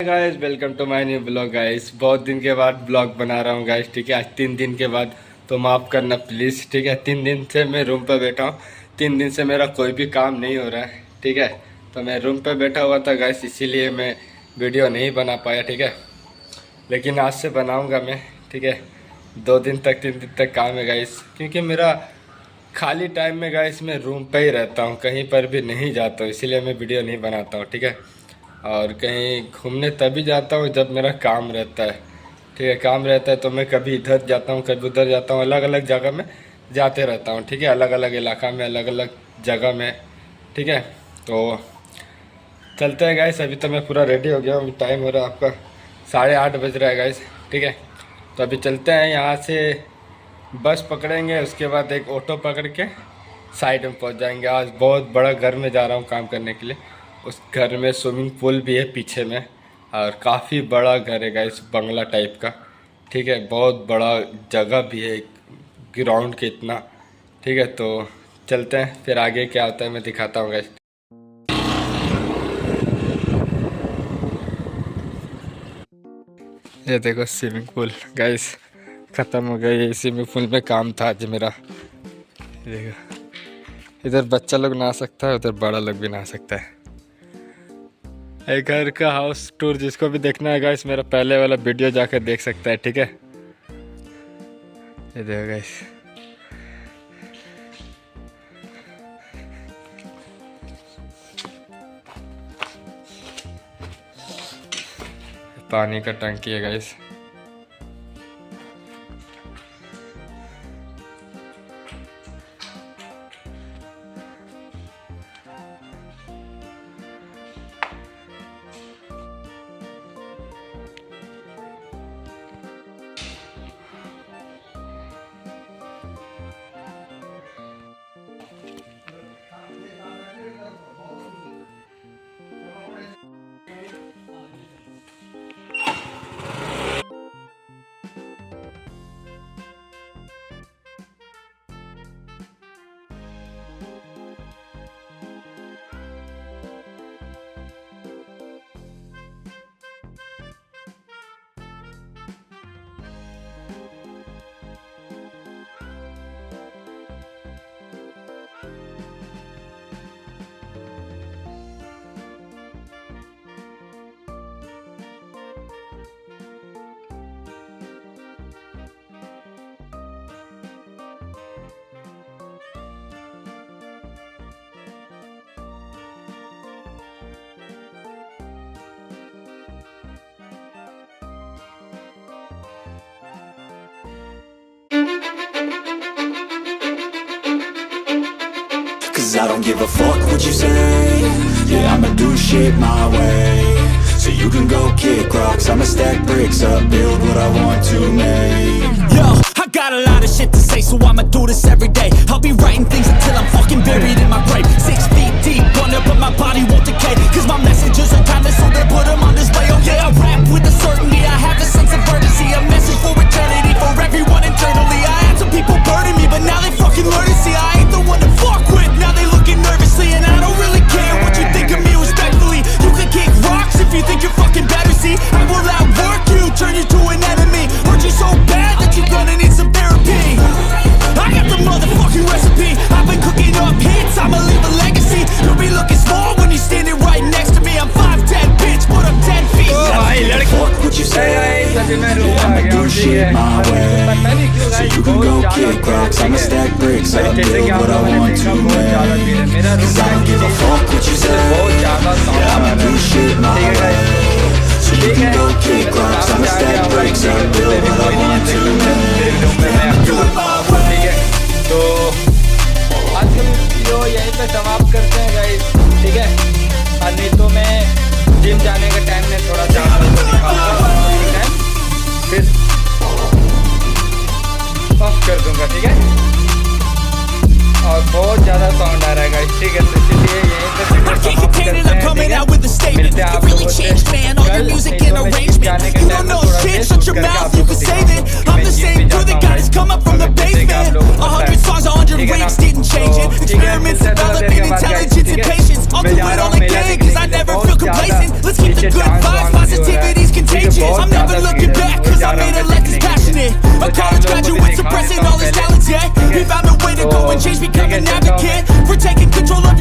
Guys welcome to my new blog guys. बहुत दिन के बाद ब्लॉग बना रहा हूँ गाइस, ठीक है। आज 3 दिन के बाद, तो माफ़ करना प्लीज़, ठीक है। 3 दिन से मैं रूम पर बैठा हूँ। 3 दिन से मेरा कोई भी काम नहीं हो रहा है, ठीक है। तो मैं रूम पर बैठा हुआ था गाइस, इसीलिए मैं वीडियो नहीं बना पाया, ठीक है। लेकिन आज से बनाऊँगा मैं, ठीक है। 2 दिन तक 3 दिन तक काम है गाइस, क्योंकि मेरा खाली टाइम में गाइस मैं रूम पे ही रहता हूँ, कहीं पर भी नहीं जाता हूँ, इसीलिए मैं वीडियो नहीं बनाता हूँ, ठीक है। और कहीं घूमने तभी जाता हूँ जब मेरा काम रहता है, ठीक है। काम रहता है तो मैं कभी इधर जाता हूँ, कभी उधर जाता हूँ, अलग अलग जगह में जाते रहता हूँ, ठीक है। अलग अलग इलाका में, अलग अलग जगह में, ठीक है। तो चलते हैं गाइस। अभी तो मैं पूरा रेडी हो गया हूँ। टाइम हो रहा है आपका 8:30 बज रहा है गाइस, ठीक है। तो अभी चलते हैं, यहाँ से बस पकड़ेंगे, उसके बाद एक ऑटो पकड़ के साइड में पहुँच जाएंगे। आज बहुत बड़ा घर में जा रहा हूँ काम करने के लिए। उस घर में स्विमिंग पूल भी है पीछे में, और काफ़ी बड़ा घर है गाइस, बंगला टाइप का, ठीक है। बहुत बड़ा जगह भी है, ग्राउंड के इतना, ठीक है। तो चलते हैं, फिर आगे क्या होता है मैं दिखाता हूँ गाइस। ये देखो स्विमिंग पूल गाइस, ख़त्म हो गया। ये स्विमिंग पूल में काम था आज मेरा। देखो इधर बच्चा लोग नहा सकता है, उधर बड़ा लोग भी नहा सकता है। एक घर का हाउस टूर जिसको भी देखना है गाइस, मेरा पहले वाला वीडियो जाकर देख सकता है, ठीक है। ये देखो गाइस, पानी का टंकी है guys. Cause I don't give a fuck what you say. Yeah, I'ma do shit my way. So you can go kick rocks, I'ma stack bricks up, build what I want to make. Yo, I got a lot of shit to say, so I'ma do this every day. I'll be writing things until I'm fucking buried in my grave. 6 feet deep under, but my body won't decay. Cause my messages are timeless, so they put them on display. Oh yeah, I rap with a certainty, I have a sense of urgency. A message for eternity, for everyone internally. I had some people burning me, but now they fucking learn to see I ain't the one to fuck with. Now they looking nervously, and I don't really care what you think of me respectfully. You can kick rocks if you think you're fucking better, see. I will outwork you, turn you to an enemy. Hurt you so bad that you're gonna need some therapy. I got the motherfucking recipe. I've been cooking up hits, I'ma leave a legacy. You'll be looking small when you're standing right next to me. I'm 5'10", bitch, but I'm 10 feet. Fuck what you say. I'ma do shit my way. So you can go kick rocks, I'ma stack bricks up, build what I want to make. Cause I don't give a fuck what you say. I'ma do shit my way. So you can go kick rocks, I'ma stack bricks up, build what I want to make. Do it my way. तो आज हम video यहीं पे समाप्त करते हैं guys, ठीक है। और नहीं तो मैं जिम जाने का टाइम में थोड़ा ज़्यादा दिखाऊंगा, फिर ऑफ कर दूंगा, ठीक है। और बहुत ज़्यादा साउंड आ रहा है गाइस, ठीक है। तो इसलिए यहीं पे समाप्त करते हैं, मिलते हैं आप लोगों से कल एक दो में जिम जाने के टाइम में थोड़ा से शूट करके आप लोगों को दिखाऊंगा। मैं जिम भी जाता हूँ, अगर जैसे कि आप लोगों को पता है, ठीक है ना। तो experiments developing intelligence and patience. I'll do it all again, cause I never feel complacent. Let's keep the good vibes positive. is. I'm never looking back, cause I made a life that's passionate. A college graduate suppressing all his talents, yeah. He found a way to go and change, become an advocate for taking control of